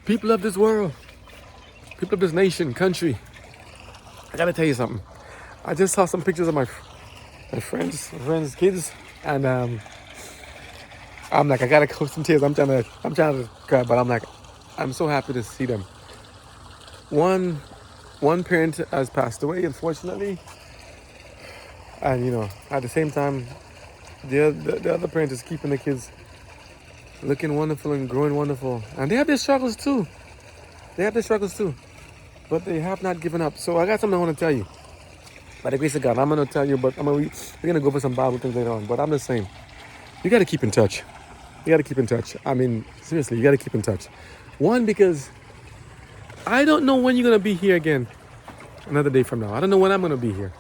People of this world, people of this nation, country, I gotta tell you something. I just saw some pictures of my friends' kids, and I'm like, I gotta close some tears. I'm trying to cry, but I'm like, I'm so happy to see them. One, one parent has passed away, unfortunately, and at the same time, the other parent is keeping the kids looking wonderful and growing wonderful, and they have their struggles too. They have their struggles too, but they have not given up. So I got something I want to tell you. By the grace of God, I'm going to tell you, but we're going to go for some Bible things later on. But I'm just saying, you got to keep in touch. You got to keep in touch. I mean, seriously, you got to keep in touch. One, because I don't know when you're going to be here again another day from now. I don't know when I'm going to be here.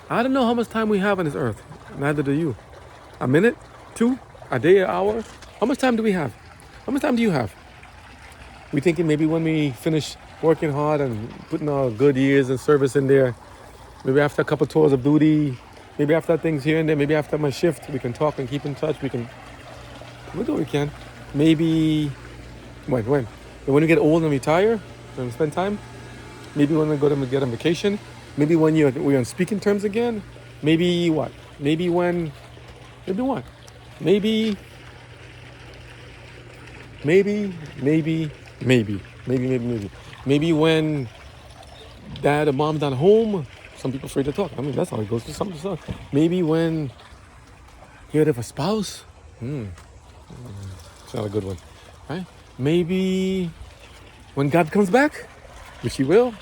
I don't know how much time we have on this earth. Neither do you. A minute? Two? A day? An hour? How much time do we have? How much time do you have? We thinking maybe when we finish working hard and putting our good years and service in there, maybe after a couple tours of duty, maybe after things here and there, maybe after my shift, we can talk and keep in touch. We'll do what we can. Maybe, when? When we get old and retire and spend time? Maybe when we go to get on vacation? Maybe when we're on speaking terms again? Maybe what? Maybe what? Maybe when dad or mom's not home. Some people afraid to talk. I mean, that's how it goes to some stuff. Maybe when you're with a spouse. It's not a good one, right? Maybe when God comes back, which he will.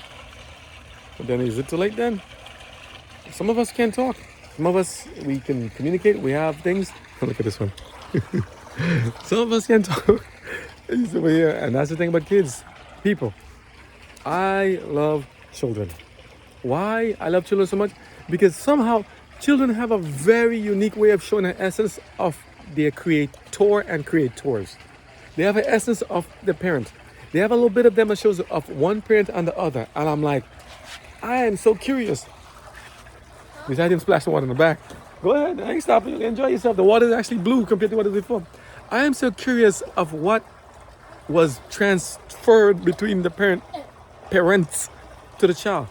But then is it too late then? Some of us can't talk. Some of us, we can communicate. We have things. Look at this one. Some of us can't talk. He's over here. And that's the thing about kids. People. I love children. Why I love children so much? Because somehow children have a very unique way of showing the essence of their creator and creators. They have an essence of the parent. They have a little bit of them that shows of one parent and the other. And I'm like, I am so curious. Besides him splashing water in the back. Go ahead, I ain't stopping you. Enjoy yourself. The water is actually blue compared to what it was before. I am so curious of what was transferred between the parents to the child.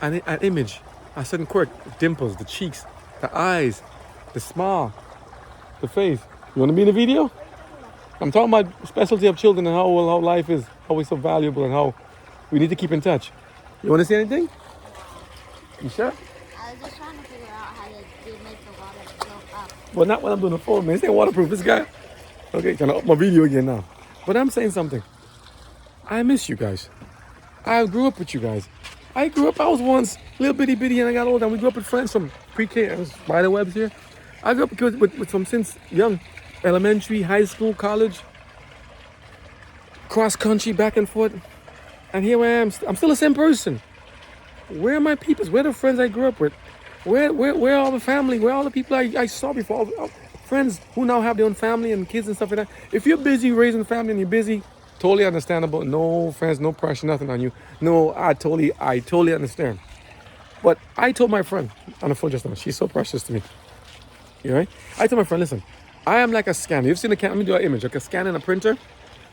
An image, a certain quirk, the dimples, the cheeks, the eyes, the smile, the face. You want to be in the video? I'm talking about specialty of children and how life is, how it's so valuable and how we need to keep in touch. You want to say anything? You sure? I was just trying to figure out how to make the water flow up. Well, not when I'm doing the phone, man. This ain't waterproof, this guy. Okay, trying to up my video again now. But I'm saying something. I miss you guys. I grew up with you guys. I was once little bitty and I got older. And we grew up with friends from pre-K. I was Spider Webs here. I grew up with from since young. Elementary, high school, college. Cross country, back and forth. And here I am. I'm still the same person. Where are my peoples? Where are the friends I grew up with? Where are all the family? Where are all the people I saw before? All friends who now have their own family and kids and stuff like that. If you're busy raising family and you're busy, totally understandable. No friends, no pressure, nothing on you. No, I totally understand. But I told my friend on the phone just now, she's so precious to me. You right? I told my friend, listen, I am like a scanner. You've seen a let me do an image, like a scanner and a printer.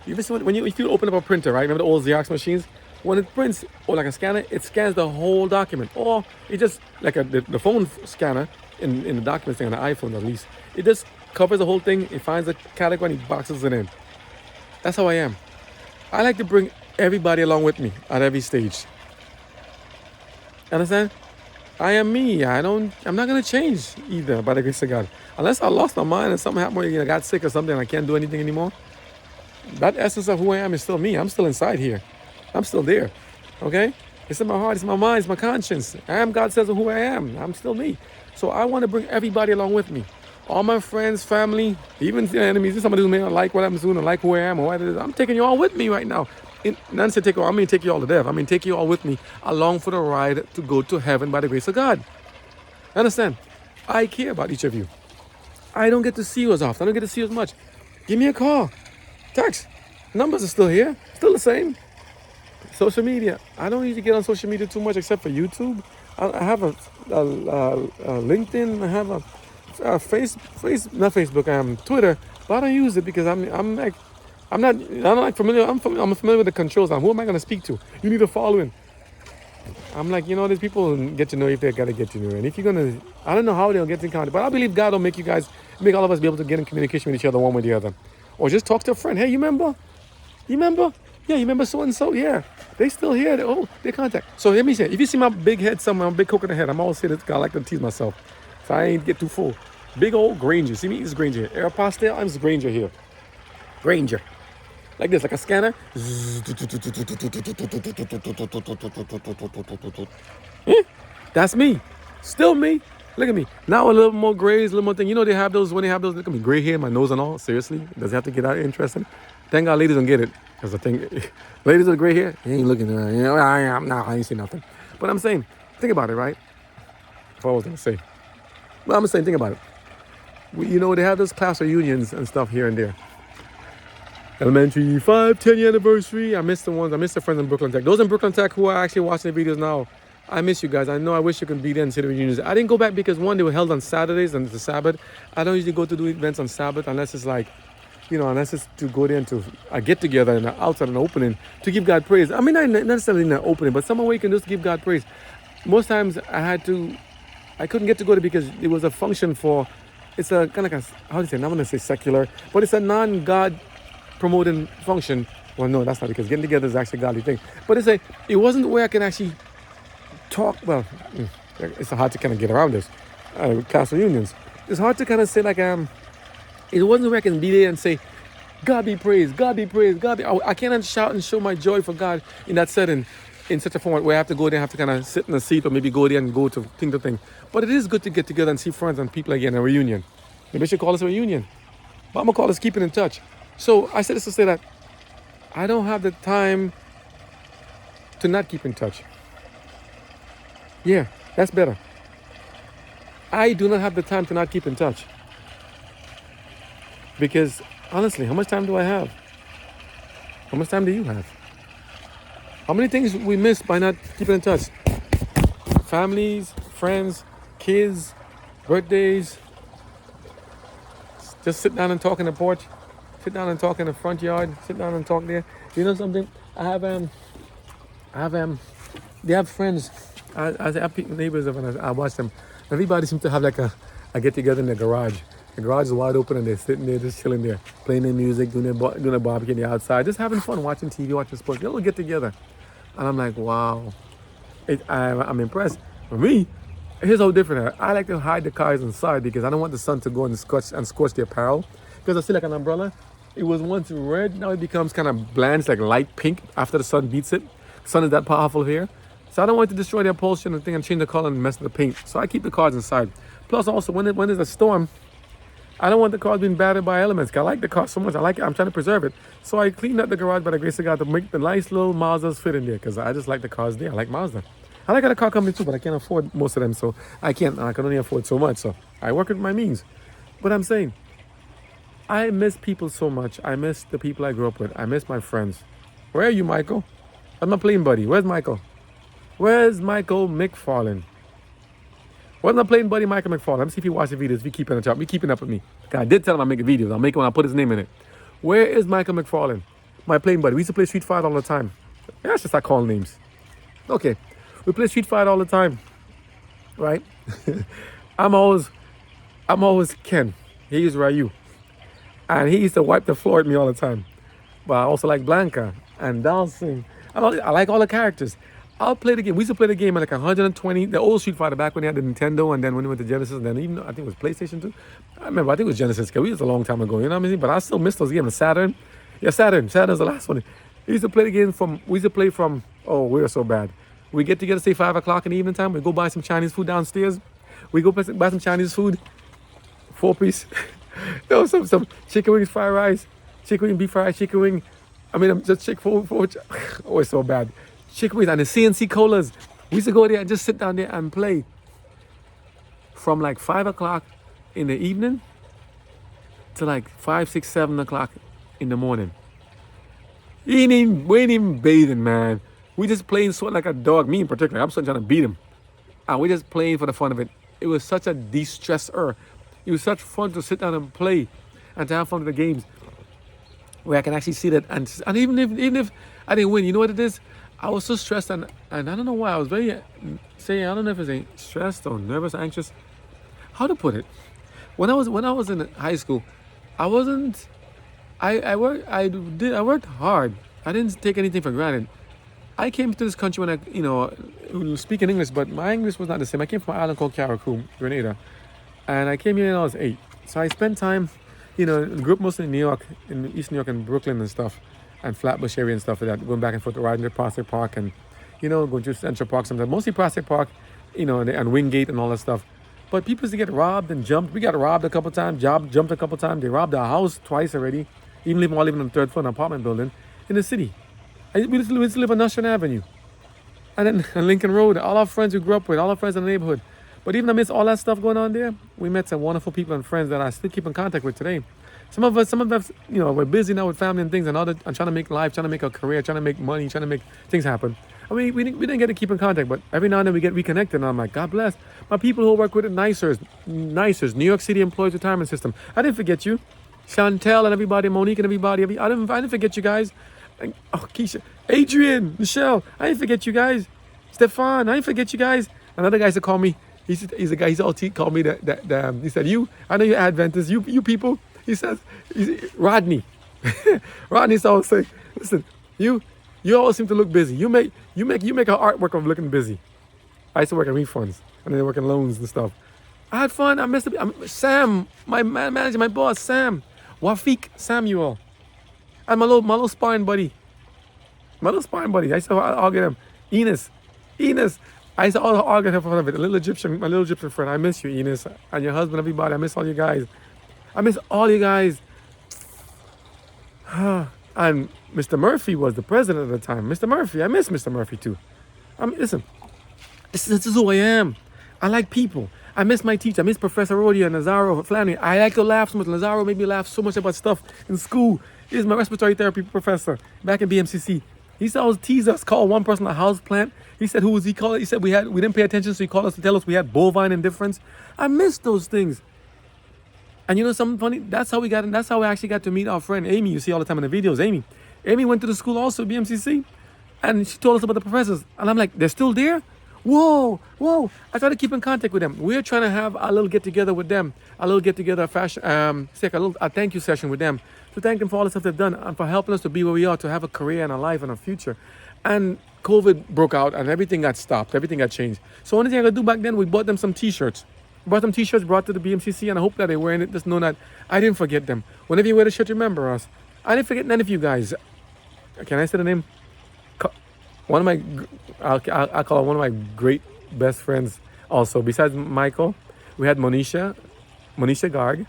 You ever see if you open up a printer, right? Remember the old Xerox machines? When it prints, or like a scanner, it scans the whole document. Or it just, like the phone scanner in the document thing on the iPhone at least, it just covers the whole thing, it finds the category and it boxes it in. That's how I am. I like to bring everybody along with me at every stage. Understand? I am me. I'm not going to change either by the grace of God. Unless I lost my mind and something happened where I got sick or something and I can't do anything anymore. That essence of who I am is still me. I'm still inside here. I'm still there. Okay? It's in my heart. It's my mind. It's my conscience. I am God says who I am. I'm still me. So I want to bring everybody along with me. All my friends, family, even the enemies, somebody who may not like what I'm doing or like who I am or what it is. I'm taking you all with me right now. None say take you all. I mean take you all to death. I mean take you all with me along for the ride to go to heaven by the grace of God. Understand? I care about each of you. I don't get to see you as often. I don't get to see you as much. Give me a call. Text. Numbers are still here. Still the same. Social media. I don't usually get on social media too much except for YouTube. I have a LinkedIn. I have a not Facebook. Twitter. But I don't use it because I'm like I'm not like familiar. I'm familiar with the controls. Now, who am I going to speak to? You need to follow in. I'm like, there's people who get to know you if they got to get to know you. And if you're going to, I don't know how they'll get in contact, but I believe God will make make all of us be able to get in communication with each other one way or the other. Or just talk to a friend. Hey, you remember? You remember? Yeah, you remember so-and-so? Yeah. They still here. They contact. So let me say, if you see my big head somewhere, my big coconut head, I'm always saying this, I like to tease myself. So I ain't get too full. Big old Granger. See me? It's Granger. Aeropostale, I'm just Granger here. Granger. Like this, like a scanner. That's me. Still me. Look at me. Now a little more grays, a little more thing. They have those, when they have those, look at me, gray hair, my nose and all. Seriously? Does it have to get out interesting? Thank God ladies don't get it. Because I think, ladies with gray hair, you ain't looking around. I ain't see nothing. But I'm saying, think about it, right? That's what I was going to say. But I'm saying, think about it. They have those class reunions and stuff here and there. Elementary 5, 10-year anniversary. I miss the friends in Brooklyn Tech. Those in Brooklyn Tech who are actually watching the videos now, I miss you guys. I know I wish you could be there and see the reunions. I didn't go back because one, they were held on Saturdays and it's a Sabbath. I don't usually go to do events on Sabbath unless it's like, unless it's to go there and to get together and outside an opening to give God praise. I mean, not necessarily in the opening, but somewhere where you can just give God praise. Most times I couldn't get to go there because it was a function for, it's a kind of like how do you say, I'm not going to say secular, but it's a non-God promoting function. Well, no, that's not, because getting together is actually a godly thing. But it wasn't where I can actually talk. Well, it's hard to kind of get around this. Class reunions. It's hard to kind of say like, it wasn't where I can be there and say, God be praised, God be praised, God be. I cannot shout and show my joy for God in that setting, in such a format where I have to go there and have to kind of sit in a seat or maybe go there and go to thing to thing. But it is good to get together and see friends and people again, a reunion. Maybe I should call this a reunion. But I'm going to call this keeping in touch. So I said this to say that I don't have the time to not keep in touch. Yeah, that's better. I do not have the time to not keep in touch. Because honestly, how much time do I have? How much time do you have? How many things we miss by not keeping in touch? Families, friends, kids, birthdays. Just sit down and talk in the porch. Sit down and talk in the front yard. Sit down and talk there. You know something? They have friends. I have neighbors when I watch them. Everybody seems to have like a get together in the garage. The garage is wide open and they're sitting there just chilling there, playing their music, doing a barbecue on the outside, just having fun, watching TV, watching sports. They all get together. And I'm like, wow. I'm impressed. For me, here's how different I like to hide the cars inside because I don't want the sun to go and scorch the apparel. Because I see like an umbrella. It was once red, now it becomes kind of bland. It's like light pink after the sun beats it. The sun is that powerful here. So I don't want to destroy the upholstery and thing and change the color and mess with the paint. So I keep the cars inside. Plus also when there's a storm, I don't want the cars being battered by elements. I like the car so much. I'm trying to preserve it. So I cleaned up the garage by the grace of God to make the nice little Mazdas fit in there because I just like the cars there. I like Mazda. I like other car companies too, but I can't afford most of them. So I can only afford so much. So I work with my means. But I'm saying, I miss people so much. I miss the people I grew up with. I miss my friends. Where are you, Michael? I'm my playing buddy. Where's Michael? Where's Michael McFarlane? Where's my playing buddy, Michael McFarlane? Let me see if he watches the videos. If he keeping up, be keeping up with me. I did tell him I'm making videos. I'll make it when I put his name in it. Where is Michael McFarlane? My playing buddy. We used to play Street Fighter all the time. Yeah, I should start calling names. Okay. We play Street Fighter all the time. Right? I'm always Ken. He is Ryu. And he used to wipe the floor at me all the time. But I also like Blanca and Dawson. I like all the characters. I'll play the game. We used to play the game at like 120. The old Street Fighter back when they had the Nintendo and then when we went to Genesis and then even I think it was PlayStation 2. I think it was Genesis because it was a long time ago. You know what I mean? But I still miss those games. Saturn. Yeah, Saturn. Saturn's the last one. We used to play the game oh, we were so bad. We get together, say 5 o'clock in the evening time. We go buy some Chinese food downstairs. We go buy some Chinese food. 4-piece. There was some chicken wings, fried rice, chicken wing, beef fried chicken wing. I mean, just chicken food. Oh, it's so bad. Chicken wings and the CNC colas. We used to go there and just sit down there and play from like 5 o'clock in the evening to like 5, 6, 7 o'clock in the morning. We ain't even bathing, man. We just playing sort like a dog. Me in particular, I'm still trying to beat him. And we just playing for the fun of it. It was such a de-stressor. It was such fun to sit down and play and to have fun with the games. where I can actually see that. And even if I didn't win, you know what it is? I was so stressed, and I don't know why. I was very, saying, I don't know if it's stressed or nervous, anxious. How to put it? When I was in high school, I wasn't. I worked hard. I didn't take anything for granted. I came to this country when speaking English, but my English was not the same. I came from an island called Carriacou, Grenada, and I came here when I was 8. So I spent time, grew up mostly in New York, in East New York and Brooklyn and stuff, and Flatbush area and stuff like that, going back and forth, riding to Prospect Park and, going to Central Park sometimes, mostly Prospect Park, and Wingate and all that stuff. But people used to get robbed and jumped. We got robbed a couple times, jumped a couple times. They robbed our house twice already, even while living on the third floor in an apartment building in the city. We used to live on Nostrand Avenue. And then on Lincoln Road, all our friends we grew up with, all our friends in the neighborhood. But even amidst all that stuff going on there, we met some wonderful people and friends that I still keep in contact with today. Some of us, we're busy now with family and things and trying to make life, trying to make a career, trying to make money, trying to make things happen. I mean, we didn't get to keep in contact, but every now and then we get reconnected, and I'm like, God bless my people who work with it, Nicers, New York City Employees Retirement System. I didn't forget you, Chantel and everybody, Monique and everybody. I didn't forget you guys. Oh, Keisha, Adrian, Michelle, I didn't forget you guys. Stefan, I didn't forget you guys. Another guy used to call me. He's a guy. He called me he said, I know you're Adventists. You people. He says, Rodney. Rodney used to always say, listen, you always seem to look busy. You make an artwork of looking busy. I used to work in refunds and then work in loans and stuff. I had fun. I missed it. Sam, my manager, my boss, Sam, Wafiq Samuel, and my little sparring buddy. I used to argue him. Enos. I used to argue him for fun of it. My little Egyptian friend. I miss you, Enos, and your husband, everybody. I miss all you guys. And Mr. Murphy was the president at the time. Mr. Murphy, I miss Mr. Murphy too. Listen, this is who I am. I like people. I miss my teacher. I miss Professor Rodia and Nazaro Flannery. I like to laugh so much. Nazaro made me laugh so much about stuff in school. He's my respiratory therapy professor back in BMCC. He used to always tease us, call one person a house plant. He said, who was he called? He said we didn't pay attention, so he called us to tell us we had bovine indifference. I miss those things. And you know something funny? That's how I actually got to meet our friend Amy. You see all the time in the videos, Amy. Amy went to the school also, BMCC, and she told us about the professors. And I'm like, they're still there? Whoa. I try to keep in contact with them. We're trying to have a little get together with them, a thank you session with them, to thank them for all the stuff they've done and for helping us to be where we are, to have a career and a life and a future. And COVID broke out and everything got stopped, everything got changed. So only thing I could do back then, we bought them some t-shirts. Brought them t-shirts, brought to the BMCC, and I hope that they're wearing it. Just know that I didn't forget them. Whenever you wear the shirt, remember us. I didn't forget none of you guys. Can I say the name? One of my, I'll call her one of my great best friends also. Besides Michael, we had Monisha Garg,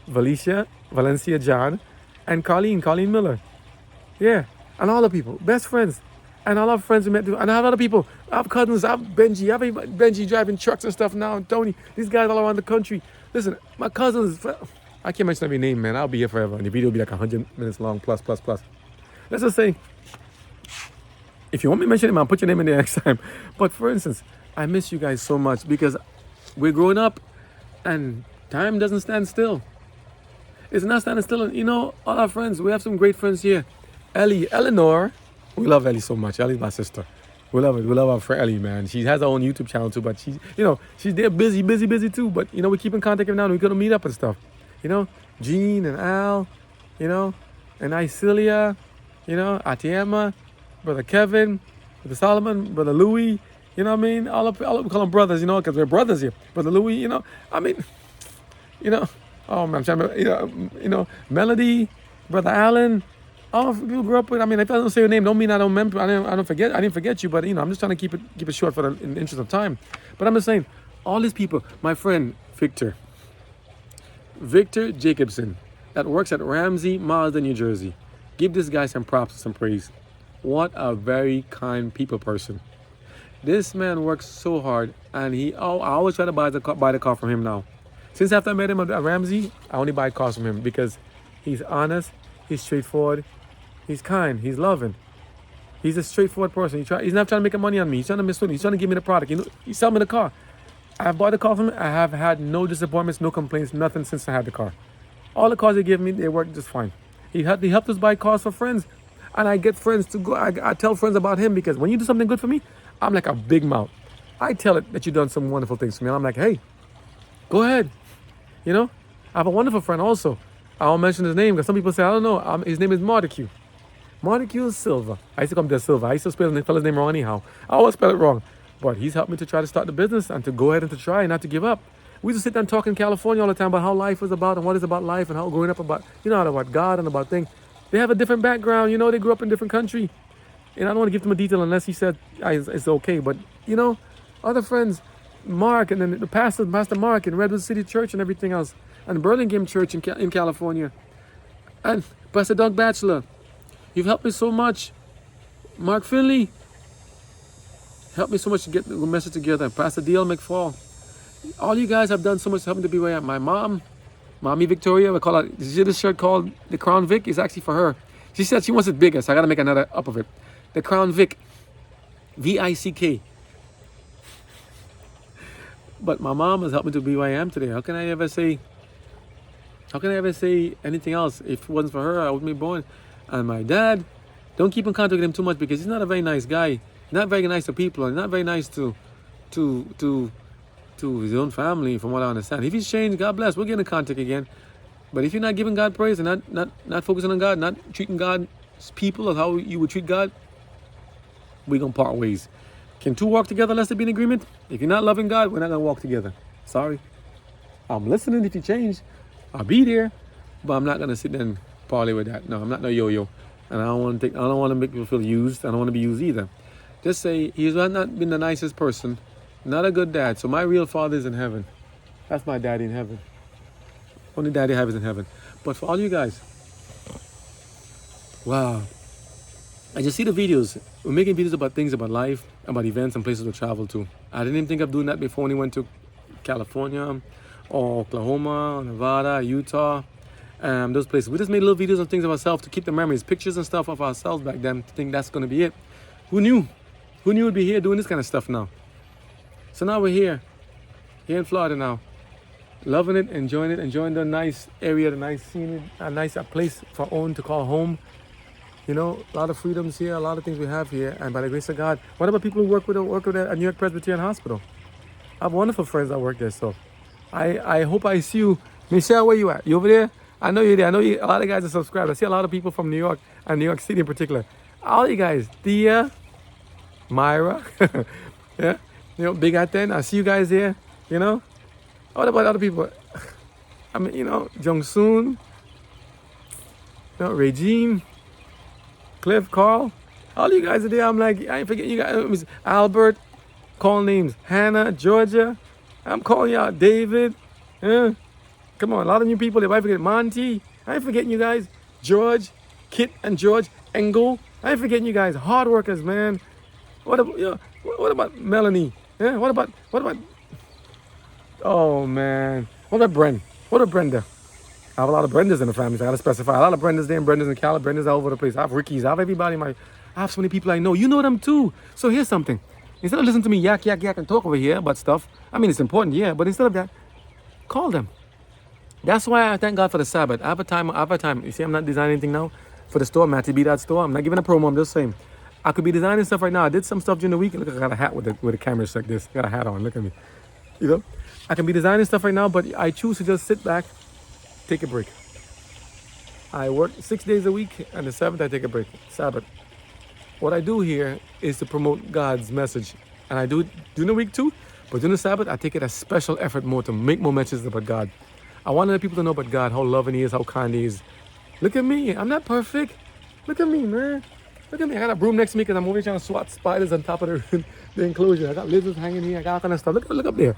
Valencia John, and Colleen Miller. Yeah, and all the people, best friends. And all our friends we met, and I have other people. I have cousins, I have Benji driving trucks and stuff now, and Tony. These guys all around the country. Listen, my cousins, I can't mention every name, man. I'll be here forever. And the video will be like 100 minutes long, plus. Let's just say, if you want me to mention him, I'll put your name in there next time. But for instance, I miss you guys so much because we're growing up and time doesn't stand still. It's not standing still. And, all our friends, we have some great friends here. Eleanor. We love Ellie so much. Ellie's my sister. We love it. We love our friend Ellie, man. She has her own YouTube channel too, but she's there busy too. But, we keep in contact now and we're going to meet up and stuff. Jean and Al, and Isilia, Atiema, Brother Kevin, Brother Solomon, Brother Louis, you know what I mean? All of we call them brothers, because we're brothers here. Brother Louis, oh man, I'm trying to, Melody, Brother Allen. Oh, you grew up with. If I don't say your name, don't mean I don't remember. I didn't forget you. But I'm just trying to keep it short in the interest of time. But I'm just saying, all these people. My friend Victor Jacobson, that works at Ramsey Mazda, New Jersey. Give this guy some props, some praise. What a very kind people person. This man works so hard, and I always try to buy the car from him now. Since after I met him at Ramsey, I only buy cars from him because he's honest, he's straightforward. He's kind. He's loving. He's a straightforward person. He's not trying to make money on me. He's trying to mislead me. He's trying to give me the product. He's selling me the car. I bought the car from him. I have had no disappointments, no complaints, nothing since I had the car. All the cars they give me, they work just fine. He helped us buy cars for friends. And I get friends to go. I tell friends about him because when you do something good for me, I'm like a big mouth. I tell it that you've done some wonderful things for me. And I'm like, hey, go ahead. You know, I have a wonderful friend also. I won't mention his name because some people say, I don't know. His name is Montague. Montague Silva. I used to come to Silva. I used to spell the fella's name wrong anyhow. I always spell it wrong. But he's helped me to try to start the business and to go ahead and to try and not to give up. We just sit there and talk in California all the time about how life is about and what is about life and how growing up about, about God and about things. They have a different background. They grew up in a different country. And I don't want to give them a detail unless he said it's okay. But, other friends, Mark and then the Pastor Mark in Redwood City Church and everything else. And Burlingame Church in California. And Pastor Doug Batchelor. You've helped me so much. Mark Finley helped me so much to get the message together. Pastor D.L. McFall. All you guys have done so much to help me to be where I am. My mom, Mommy Victoria, we call it, you see this shirt called the Crown Vic? It's actually for her. She said she wants it bigger, so I got to make another up of it. The Crown Vic. V-I-C-K. But my mom has helped me to be where I am today. How can I ever say anything else? If it wasn't for her, I wouldn't be born. And my dad, don't keep in contact with him too much because he's not a very nice guy. Not very nice to people, and not very nice to his own family, from what I understand. If he's changed, God bless, we'll get in contact again. But if you're not giving God praise and not focusing on God, not treating God's people as how you would treat God, we're going to part ways. Can two walk together unless they be in agreement? If you're not loving God, we're not going to walk together. Sorry. I'm listening if you change. I'll be there. But I'm not going to sit there and parley with that. No, I'm not no yo-yo. And I don't want to make people feel used. I don't want to be used either. Just say, he's not been the nicest person. Not a good dad. So my real father is in heaven. That's my daddy in heaven. Only daddy I have is in heaven. But for all you guys, wow. I just see the videos. We're making videos about things, about life, about events and places to travel to. I didn't even think of doing that before when we went to California or Oklahoma, Nevada, Utah, those places. We just made little videos of things of ourselves to keep the memories, pictures and stuff of ourselves back then, to think that's going to be it. Who knew? Who knew we'd be here doing this kind of stuff now? So now we're here in Florida now, loving it, enjoying the nice area, the nice scenery, a nice place for our own to call home. A lot of freedoms here, a lot of things we have here, and by the grace of God. What about people who work with at New York Presbyterian Hospital? I have wonderful friends that work there, so I hope I see you. Michelle, where you at? You over there? I know you're there. I know a lot of guys are subscribed. I see a lot of people from New York and New York City in particular. All you guys, Thea, Myra, yeah. Big Aten, I see you guys here, What about other people? I mean, Jung Soon, Regine, Cliff, Carl, all you guys are there. I'm like, I ain't forgetting you guys. Albert, call names. Hannah, Georgia, I'm calling you out. David, come on, a lot of new people. If I forget Monty, I ain't forgetting you guys. George, Kit and George, Engel, I ain't forgetting you guys. Hard workers, man. What about Melanie? Yeah, what about, oh man, what about Bren? What about Brenda? I have a lot of Brendas in the family, so I gotta specify. A lot of Brendas there, and Brendas in Cali, Brendas all over the place. I have Ricky's, I have everybody I have so many people I know. You know them too. So here's something. Instead of listening to me yak and talk over here about stuff, I mean, it's important, yeah, but instead of that, call them. That's why I thank God for the Sabbath. I have a time. You see, I'm not designing anything now for the store, Matty B. That store. I'm not giving a promo, I'm just saying. I could be designing stuff right now. I did some stuff during the week. Look, I got a hat with a camera like this. I got a hat on. Look at me. I can be designing stuff right now, but I choose to just sit back, take a break. I work 6 days a week, and the 7th I take a break. Sabbath. What I do here is to promote God's message, and I do it during the week too. But during the Sabbath, I take it as special effort more to make more messages about God. I want other people to know about God, how loving He is, how kind He is. Look at me. I'm not perfect. Look at me, man. Look at me. I got a broom next to me because I'm over here trying to swat spiders on top of the enclosure. I got lizards hanging here. I got all kind of stuff. Look up there.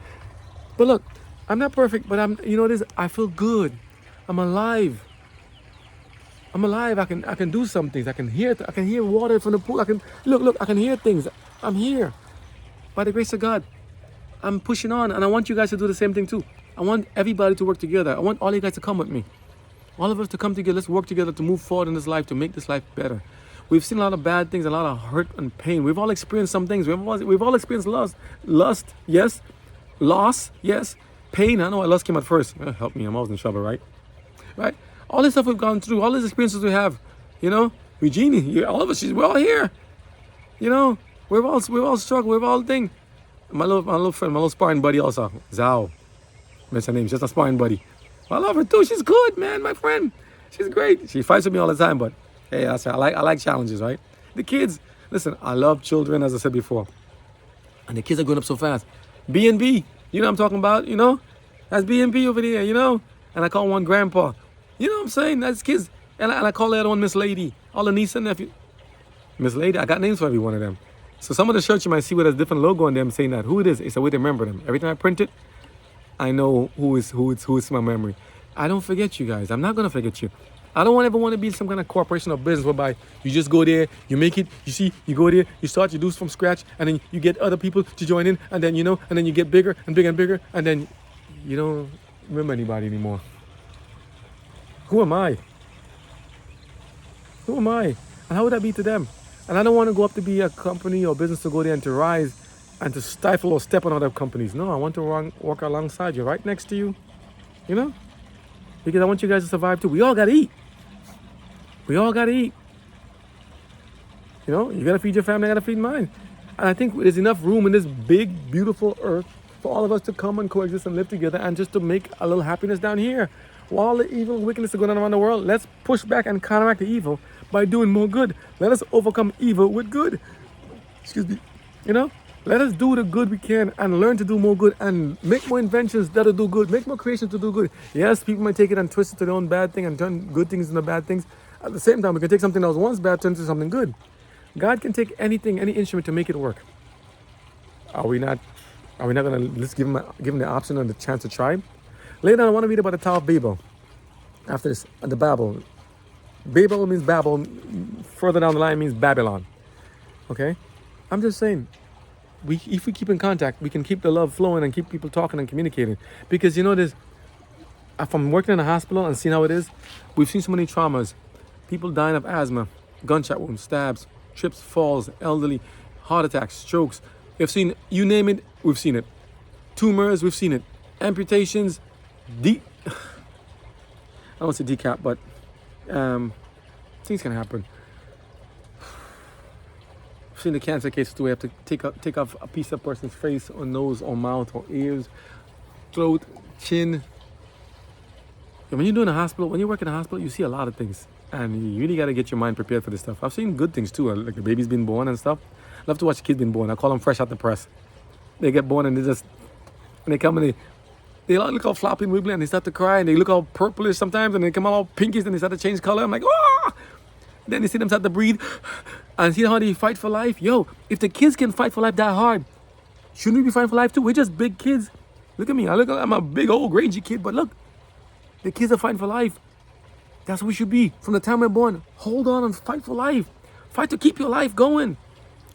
But look, I'm not perfect, but I feel good. I'm alive. I can do some things. I can hear water from the pool. I can hear things. I'm here. By the grace of God, I'm pushing on, and I want you guys to do the same thing too. I want everybody to work together. I want all you guys to come with me. All of us to come together. Let's work together to move forward in this life, to make this life better. We've seen a lot of bad things, a lot of hurt and pain. We've all experienced some things. We've all experienced lust, yes. Loss, yes. Pain, I know lust came at first. Help me, I'm always in trouble, right? All this stuff we've gone through, all these experiences we have, you know, Eugenie, all of us, we're all here. You know, we've all struggled, we've all thing. My little friend, my little sparring buddy also, Zhao. That's her name, she's just a sparring buddy. I love her too. She's good, man, my friend. She's great. She fights with me all the time, but hey, I like challenges, right? The kids, listen, I love children, as I said before. And the kids are growing up so fast. B&B, you know what I'm talking about, you know? That's B&B over there, you know? And I call one grandpa. You know what I'm saying? That's kids. And I call the other one Miss Lady. All the niece and nephew. Miss Lady, I got names for every one of them. So some of the shirts you might see with a different logo on them saying that who it is. It's a way to remember them. Every time I print it, I know who is my memory. I don't forget you guys. I'm not gonna forget you. I don't ever want to be some kind of corporation or business whereby you just go there, you make it, you see, you go there, you start, you do from scratch, and then you get other people to join in, and then and then you get bigger and bigger and bigger, and then you don't remember anybody anymore. Who am I? Who am I? And how would that be to them? And I don't want to go up to be a company or business to go there and to rise and to stifle or step on other companies. No, I want to walk alongside you, right next to you, you know? Because I want you guys to survive too. We all got to eat. We all got to eat. You know, you got to feed your family, I got to feed mine. And I think there's enough room in this big, beautiful earth for all of us to come and coexist and live together and just to make a little happiness down here. While all the evil and wickedness is going on around the world, let's push back and counteract the evil by doing more good. Let us overcome evil with good. Excuse me. You know, let us do the good we can and learn to do more good and make more inventions that'll do good. Make more creations to do good. Yes, people might take it and twist it to their own bad thing and turn good things into bad things. At the same time, we can take something that was once bad, turn it into something good. God can take anything, any instrument to make it work. Are we not going to let's give him the option and the chance to try? Later on, I want to read about the Tower of Babel. After this, the Babel. Babel means Babel. Further down the line means Babylon. Okay? I'm just saying, if we keep in contact, we can keep the love flowing and keep people talking and communicating. Because you know this, from working in a hospital and seeing how it is, we've seen so many traumas. People dying of asthma, gunshot wounds, stabs, trips, falls, elderly, heart attacks, strokes. We've seen, you name it, we've seen it. Tumors, we've seen it. Amputations, I don't want to say decap, but things can happen. I've seen the cancer cases where we have to take off a piece of a person's face or nose or mouth or ears, throat, chin. And when you're doing a hospital, when you work in a hospital, you see a lot of things. And you really got to get your mind prepared for this stuff. I've seen good things too, like the baby's been born and stuff. I love to watch kids being born. I call them fresh out the press. They get born and they come and they look all floppy and wibbly and they start to cry and they look all purplish sometimes and they come all pinkish and they start to change color. I'm like, oh! Then you see them start to breathe and see how they fight for life. Yo, if the kids can fight for life that hard, shouldn't we be fighting for life too? We're just big kids. Look at me. I'm a big old rangy kid, but look, the kids are fighting for life. That's what we should be from the time we're born. Hold on and fight for life. Fight to keep your life going.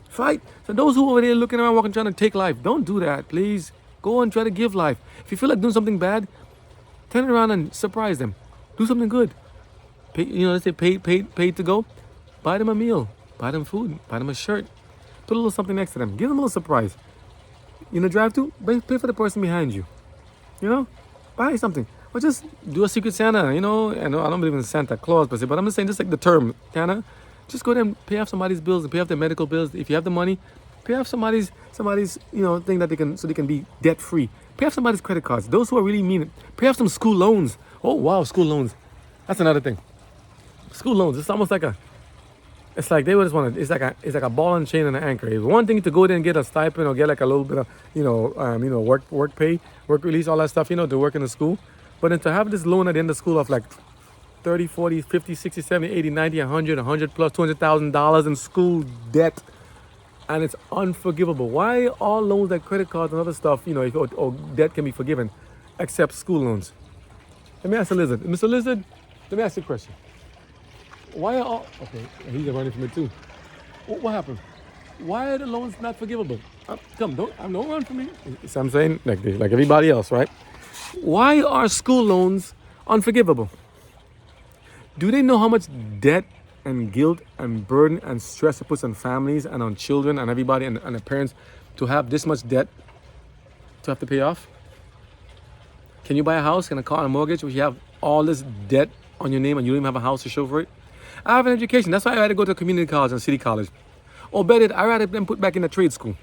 Fight. So those who are over there looking around, walking, trying to take life, don't do that, please. Go and try to give life. If you feel like doing something bad, turn it around and surprise them. Do something good. Pay, let's say paid to go. Buy them a meal. Buy them food. Buy them a shirt. Put a little something next to them. Give them a little surprise. Drive to, pay for the person behind you. Buy something. Or just do a Secret Santa, I know I don't believe in Santa Claus, but I'm just saying, just like the term, Santa, just go there and pay off somebody's bills and pay off their medical bills. If you have the money, pay off somebody's thing that they can be debt free. Pay off somebody's credit cards. Those who are really mean it. Pay off some school loans. Oh wow, school loans. That's another thing. School loans. It's almost like it's like they would just want to. It's like a ball and chain and an anchor. It's one thing to go there and get a stipend or get like a little bit of work pay, work release, all that stuff. To work in the school. But then to have this loan at the end of school of like 30, 40, 50, 60, 70, 80, 90, 100 plus $200,000 in school debt. And it's unforgivable. Why all loans like credit cards and other stuff, or debt can be forgiven, except school loans? Let me ask the lizard. Mr. Lizard, let me ask you a question. Why are all... Okay, he's running from it too. What happened? Why are the loans not forgivable? Don't run from me. So I'm saying, like everybody else, right? Why are school loans unforgivable? Do they know how much debt and guilt and burden and stress it puts on families and on children and everybody and the parents to have this much debt to have to pay off? Can you buy a house and a car and a mortgage if you have all this debt on your name and you don't even have a house to show for it. I have an education. That's why I had to go to community college and city college. Or better, I rather than put back in a trade school.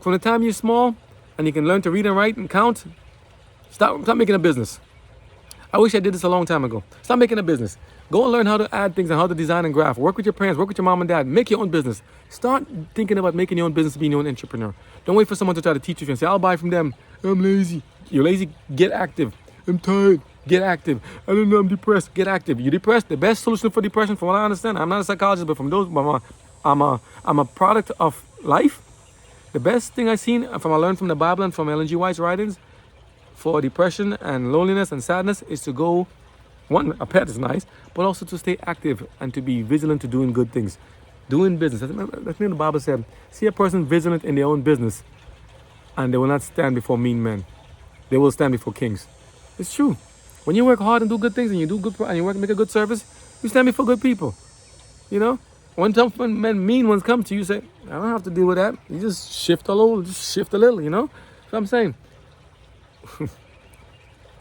From the time you're small and you can learn to read and write and count, stop making a business. I wish I did this a long time ago. Stop making a business. Go and learn how to add things and how to design and graph. Work with your parents, work with your mom and dad. Make your own business. Start thinking about making your own business, being your own entrepreneur. Don't wait for someone to try to teach you and say, I'll buy from them. I'm lazy. You're lazy, get active. I'm tired, get active. I don't know, I'm depressed, get active. You're depressed, the best solution for depression, from what I understand, I'm not a psychologist, but from those, I'm a product of life. The best thing I've seen, from I learned from the Bible and from Ellen G. White's writings, for depression and loneliness and sadness is to go, one, a pet is nice, but also to stay active and to be vigilant to doing good things. Doing business. That's what the Bible said. See a person vigilant in their own business and they will not stand before mean men. They will stand before kings. It's true. When you work hard and do good things and you do good and you work make a good service, you stand before good people. You know? When tough men, mean ones come to you, say, I don't have to deal with that. You just shift a little, you know? That's what I'm saying.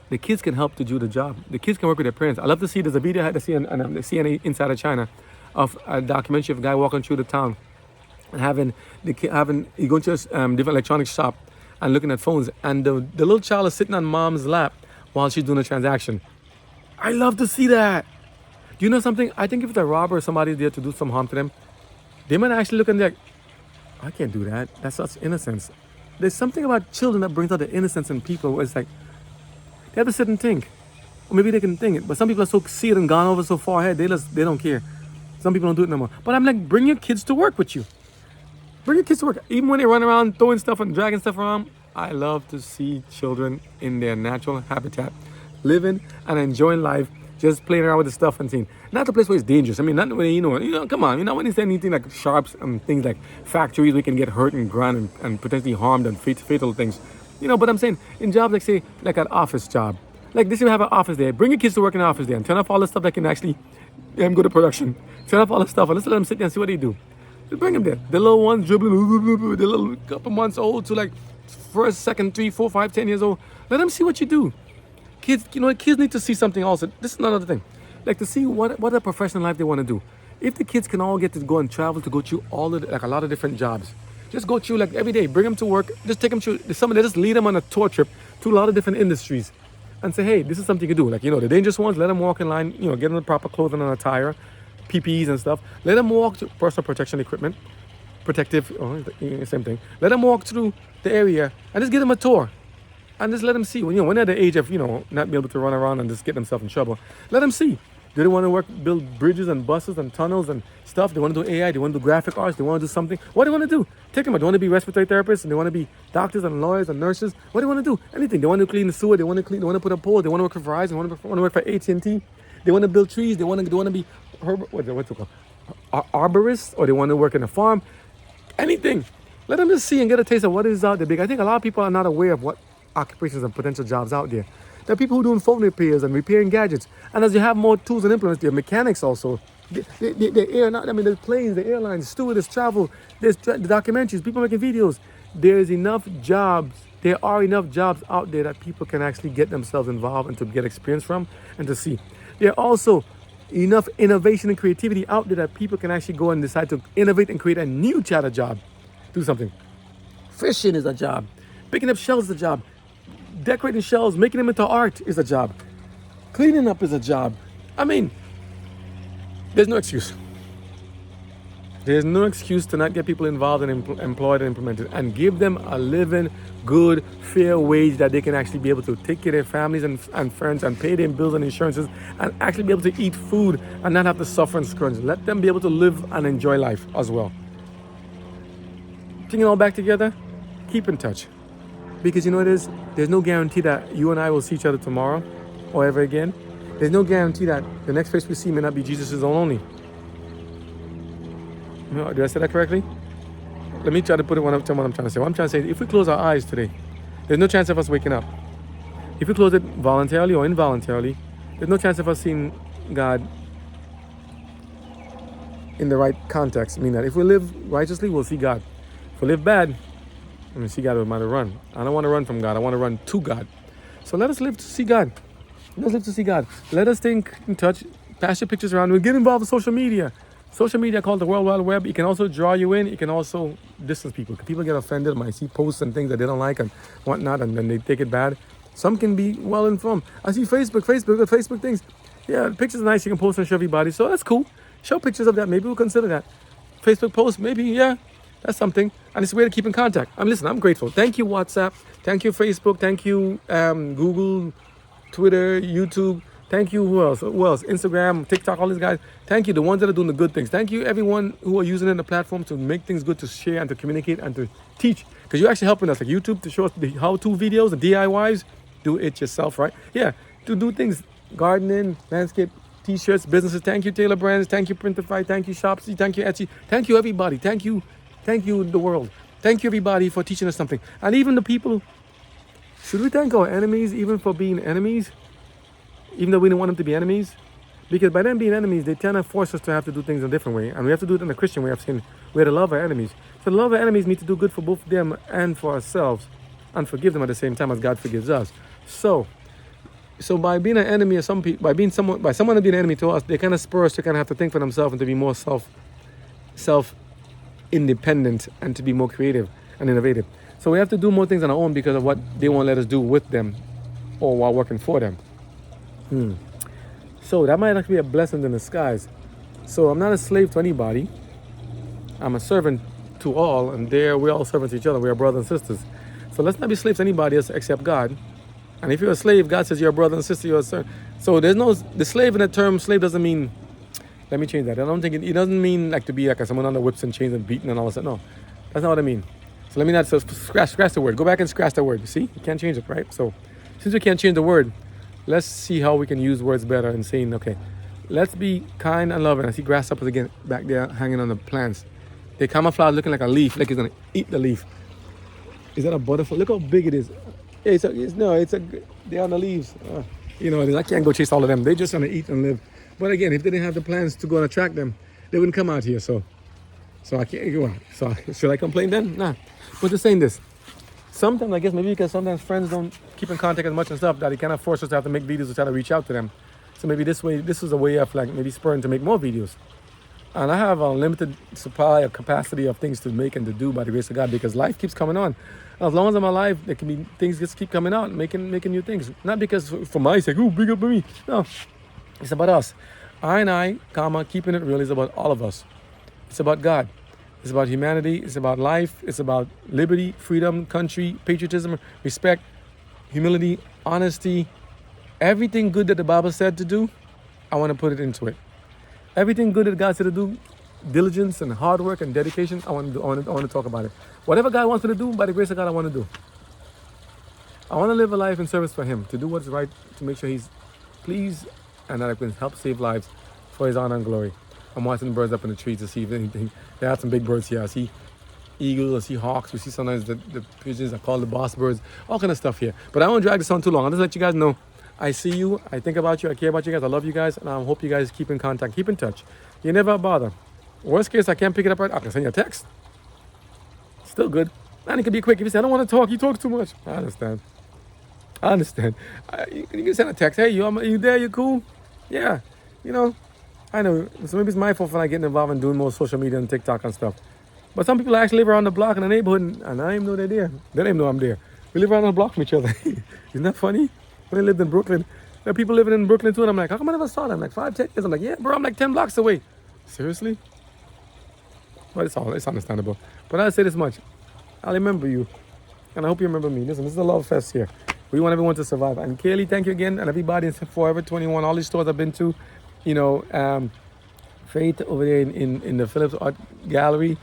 The kids can help to do the job. The kids can work with their parents. I love to see, there's a video I had to see on the CNN Inside of China of a documentary of a guy walking through the town and having you go to a different electronics shop and looking at phones, and the little child is sitting on mom's lap while she's doing a transaction. I love to see that. Do you know something? I think if it's a robber or somebody there to do some harm to them, they might actually look and they're like, I can't do that. That's such innocence. There's something about children that brings out the innocence in people where it's like, they have to sit and think. Or maybe they can think it. But some people are so seared and gone over so far ahead, they don't care. Some people don't do it no more. But I'm like, bring your kids to work with you. Bring your kids to work. Even when they run around throwing stuff and dragging stuff around, I love to see children in their natural habitat, living and enjoying life, just playing around with the stuff and seeing. Not the place where it's dangerous. I mean, not when you know, come on, when it's anything like sharps and things like factories, we can get hurt and ground and potentially harmed and fatal things. But I'm saying in jobs like, say, like an office job, like this, you have an office there. Bring your kids to work in an office there and turn off all the stuff that can actually go to production. Turn off all the stuff and let's let them sit there and see what they do. Just bring them there. The little ones dribbling, the little couple months old to like first, second, 3, 4, 5, 10 years old. Let them see what you do. Kids, kids need to see something also. This is another thing. Like to see what a professional life they want to do. If the kids can all get to go and travel to go through all of like a lot of different jobs. Just go through like every day, bring them to work, just take them through, just lead them on a tour trip to a lot of different industries and say, hey, this is something you can do. Like, the dangerous ones, let them walk in line, get them the proper clothing and attire, PPEs and stuff. Let them walk to personal protection equipment, protective, same thing. Let them walk through the area and just give them a tour. And just let them see, when they're at the age of, not be able to run around and just get themselves in trouble. Let them see. Do they want to build bridges and buses and tunnels and stuff? They want to do AI, they want to do graphic arts, they want to do something. What do they want to do? Take them out. They want to be respiratory therapists and they want to be doctors and lawyers and nurses. What do they want to do? Anything. They want to clean the sewer, they want to put a pole, they want to work for Verizon, they want to work for AT&T. They want to build trees, they want to be what's it called? Arborists, or they want to work in a farm. Anything. Let them just see and get a taste of what is out there big. I think a lot of people are not aware of what occupations and potential jobs out there. There are people who are doing phone repairs and repairing gadgets. And as you have more tools and implements, there are mechanics also. The planes, the airlines, stewardess, travel, there's the documentaries, people making videos. There's enough jobs. There are enough jobs out there that people can actually get themselves involved and to get experience from and to see. There are also enough innovation and creativity out there that people can actually go and decide to innovate and create a new type of job. Do something. Fishing is a job. Picking up shells is a job. Decorating shells, making them into art is a job. Cleaning up is a job. I mean, there's no excuse. There's no excuse to not get people involved and employed and implemented and give them a living, good, fair wage that they can actually be able to take care of their families and friends and pay their bills and insurances and actually be able to eat food and not have to suffer and scrunch. Let them be able to live and enjoy life as well. Bring it all back together. Keep in touch. Because there's no guarantee that you and I will see each other tomorrow or ever again. There's no guarantee that the next face we see may not be Jesus' own only. Did I say that correctly? Let me try to put it what I'm trying to say. What I'm trying to say is if we close our eyes today, there's no chance of us waking up. If we close it voluntarily or involuntarily, there's no chance of us seeing God in the right context. I mean that if we live righteously, we'll see God. If we live bad, see God, we might run. I don't want to run from God. I want to run to God. So let us live to see God. Let's live to see God. Let us stay in touch. Pass your pictures around. We'll get involved with social media. Social media called the World Wide Web. It can also draw you in. It can also distance people. People get offended when I see posts and things that they don't like and whatnot, and then they take it bad. Some can be well informed. I see Facebook things. Yeah, the pictures are nice. You can post and show everybody. So that's cool. Show pictures of that. Maybe we'll consider that. Facebook post, maybe, yeah, that's something. And it's a way to keep in contact. I'm grateful. Thank you, WhatsApp. Thank you, Facebook. Thank you, Google, Twitter, YouTube. Thank you, who else? Instagram, TikTok, all these guys. Thank you, the ones that are doing the good things. Thank you, everyone who are using it the platform to make things good, to share and to communicate and to teach. Because you're actually helping us, like YouTube, to show us the how-to videos, the DIYs. Do it yourself, right? Yeah, to do things, gardening, landscape, T-shirts, businesses. Thank you, Taylor Brands. Thank you, Printify. Thank you, Shopsy. Thank you, Etsy. Thank you, everybody. Thank you, the world. Thank you, everybody, for teaching us something. And even the people, should we thank our enemies even for being enemies? Even though we don't want them to be enemies? Because by them being enemies, they tend to force us to have to do things in a different way. And we have to do it in a Christian way of saying we have to love our enemies. So the love our enemies means to do good for both them and for ourselves and forgive them at the same time as God forgives us. So by being an enemy of some people, by someone to be an enemy to us, they kind of spur us to kind of have to think for themselves and to be more self independent and to be more creative and innovative. So we have to do more things on our own because of what they won't let us do with them or while working for them. So that might actually be a blessing in disguise. So I'm not a slave to anybody. I'm a servant to all, and we're all servants to each other. We are brothers and sisters. So let's not be slaves to anybody else except God. And if you're a slave, God says you're a brother and sister, you're a servant. So the slave in the term slave doesn't mean, let me change that. I don't think it doesn't mean like to be like someone on the whips and chains and beaten and all that. No, that's not what I mean. So let me not, so scratch the word. Go back and scratch the word. You see, you can't change it, right? So since we can't change the word, let's see how we can use words better and saying, okay, let's be kind and loving. I see grasshoppers again back there hanging on the plants. They camouflage looking like a leaf, like it's gonna eat the leaf. Is that a butterfly? Look how big it is. Yeah, they're on the leaves. I can't go chase all of them. They just want to eat and live. But again, if they didn't have the plans to go and attract them, they wouldn't come out here. So I can't go. So should I complain then? Nah. But just saying this. Sometimes, I guess maybe because sometimes friends don't keep in contact as much and stuff, that it kind of forces us to have to make videos to try to reach out to them. So maybe this is a way of like maybe spurring to make more videos. And I have a limited supply of capacity of things to make and to do by the grace of God, because life keeps coming on. As long as I'm alive, there can be things just keep coming out, making new things. Not because for my sake, big up for me. No, it's about us. Keeping it real is about all of us. It's about God. It's about humanity. It's about life. It's about liberty, freedom, country, patriotism, respect, humility, honesty. Everything good that the Bible said to do, I want to put it into it. Everything good that God said to do, diligence and hard work and dedication, I want to talk about it. Whatever God wants me to do, by the grace of God, I want to do. I want to live a life in service for Him, to do what's right, to make sure He's pleased, and that I can help save lives for His honor and glory. I'm watching birds up in the trees to see if anything. There are some big birds here. I see eagles, I see hawks. We see sometimes the pigeons are called the boss birds. All kind of stuff here. But I won't drag this on too long. I'll just let you guys know. I see you. I think about you. I care about you guys. I love you guys. And I hope you guys keep in contact. Keep in touch. You never bother. Worst case, I can't pick it up right. I can send you a text. Still good. And it can be quick. If you say, I don't want to talk. You talk too much. I understand. You can send a text. Hey, you there? You cool? Yeah. I know. So maybe it's my fault for not getting involved in doing more social media and TikTok and stuff. But some people actually live around the block in the neighborhood, and I didn't know they're there. They don't even know I'm there. We live around the block from each other. Isn't that funny? When I lived in Brooklyn, there are people living in Brooklyn too, and I'm like, how come I never saw them? Like 5-10 years. I'm like, yeah, bro, I'm like 10 blocks away. Seriously? But it's understandable. But I'll say this much. I'll remember you. And I hope you remember me. Listen, this is a love fest here. We want everyone to survive. And Kaylee, thank you again. And everybody in Forever 21, all these stores I've been to. Faith over there in the Phillips Art Gallery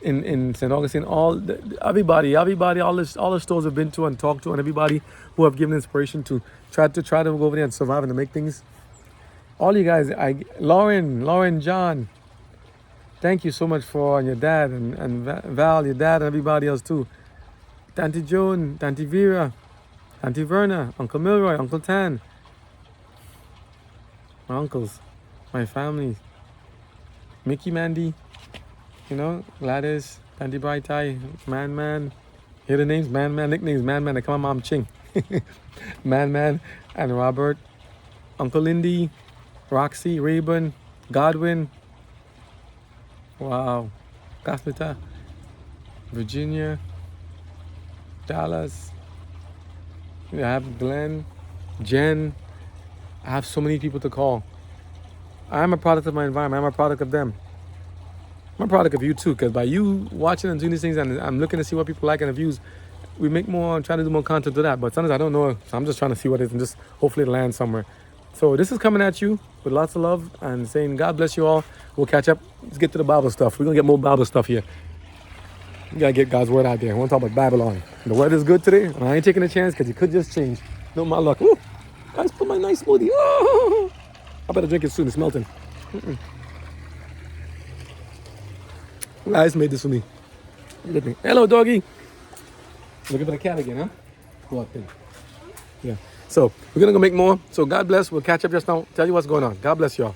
in St. Augustine. Everybody, all the stores I've been to and talked to, and everybody who have given inspiration to try to go over there and survive and to make things. All you guys, Lauren, John, thank you so much for your dad and Val, your dad, and everybody else too. Tanti Joan, Tanti Vera, Tanti Verna, Uncle Milroy, Uncle Tan, my uncles, my family, Mickey, Mandy, Gladys, Tanti Bright Eye, Man, hear the names, Man, nicknames, Man, I call my mom Ching, Man, and Robert, Uncle Lindy, Roxy, Rayburn, Godwin. Wow. Gaspita, Virginia, Dallas. I have Glenn, Jen. I have so many people to call. I'm a product of my environment. I'm a product of them. I'm a product of you too, because by you watching and doing these things, and I'm looking to see what people like and the views, we make more, I'm trying to do more content to that. But sometimes I don't know, so I'm just trying to see what it is and just hopefully it lands somewhere. So this is coming at you with lots of love and saying God bless you all. We'll catch up. Let's get to the Bible stuff. We're gonna get more Bible stuff here. You gotta get God's word out there. I want to talk about Babylon. The weather's good today, and I ain't taking a chance because it could just change. No, my luck. Ooh, guys, put my nice smoothie. Oh, I better drink it soon. It's melting. Guys made this for me. Hello, doggy. Looking for the cat again, huh? Go out there. Yeah. So we're gonna go make more. So God bless. We'll catch up just now. Tell you what's going on. God bless y'all.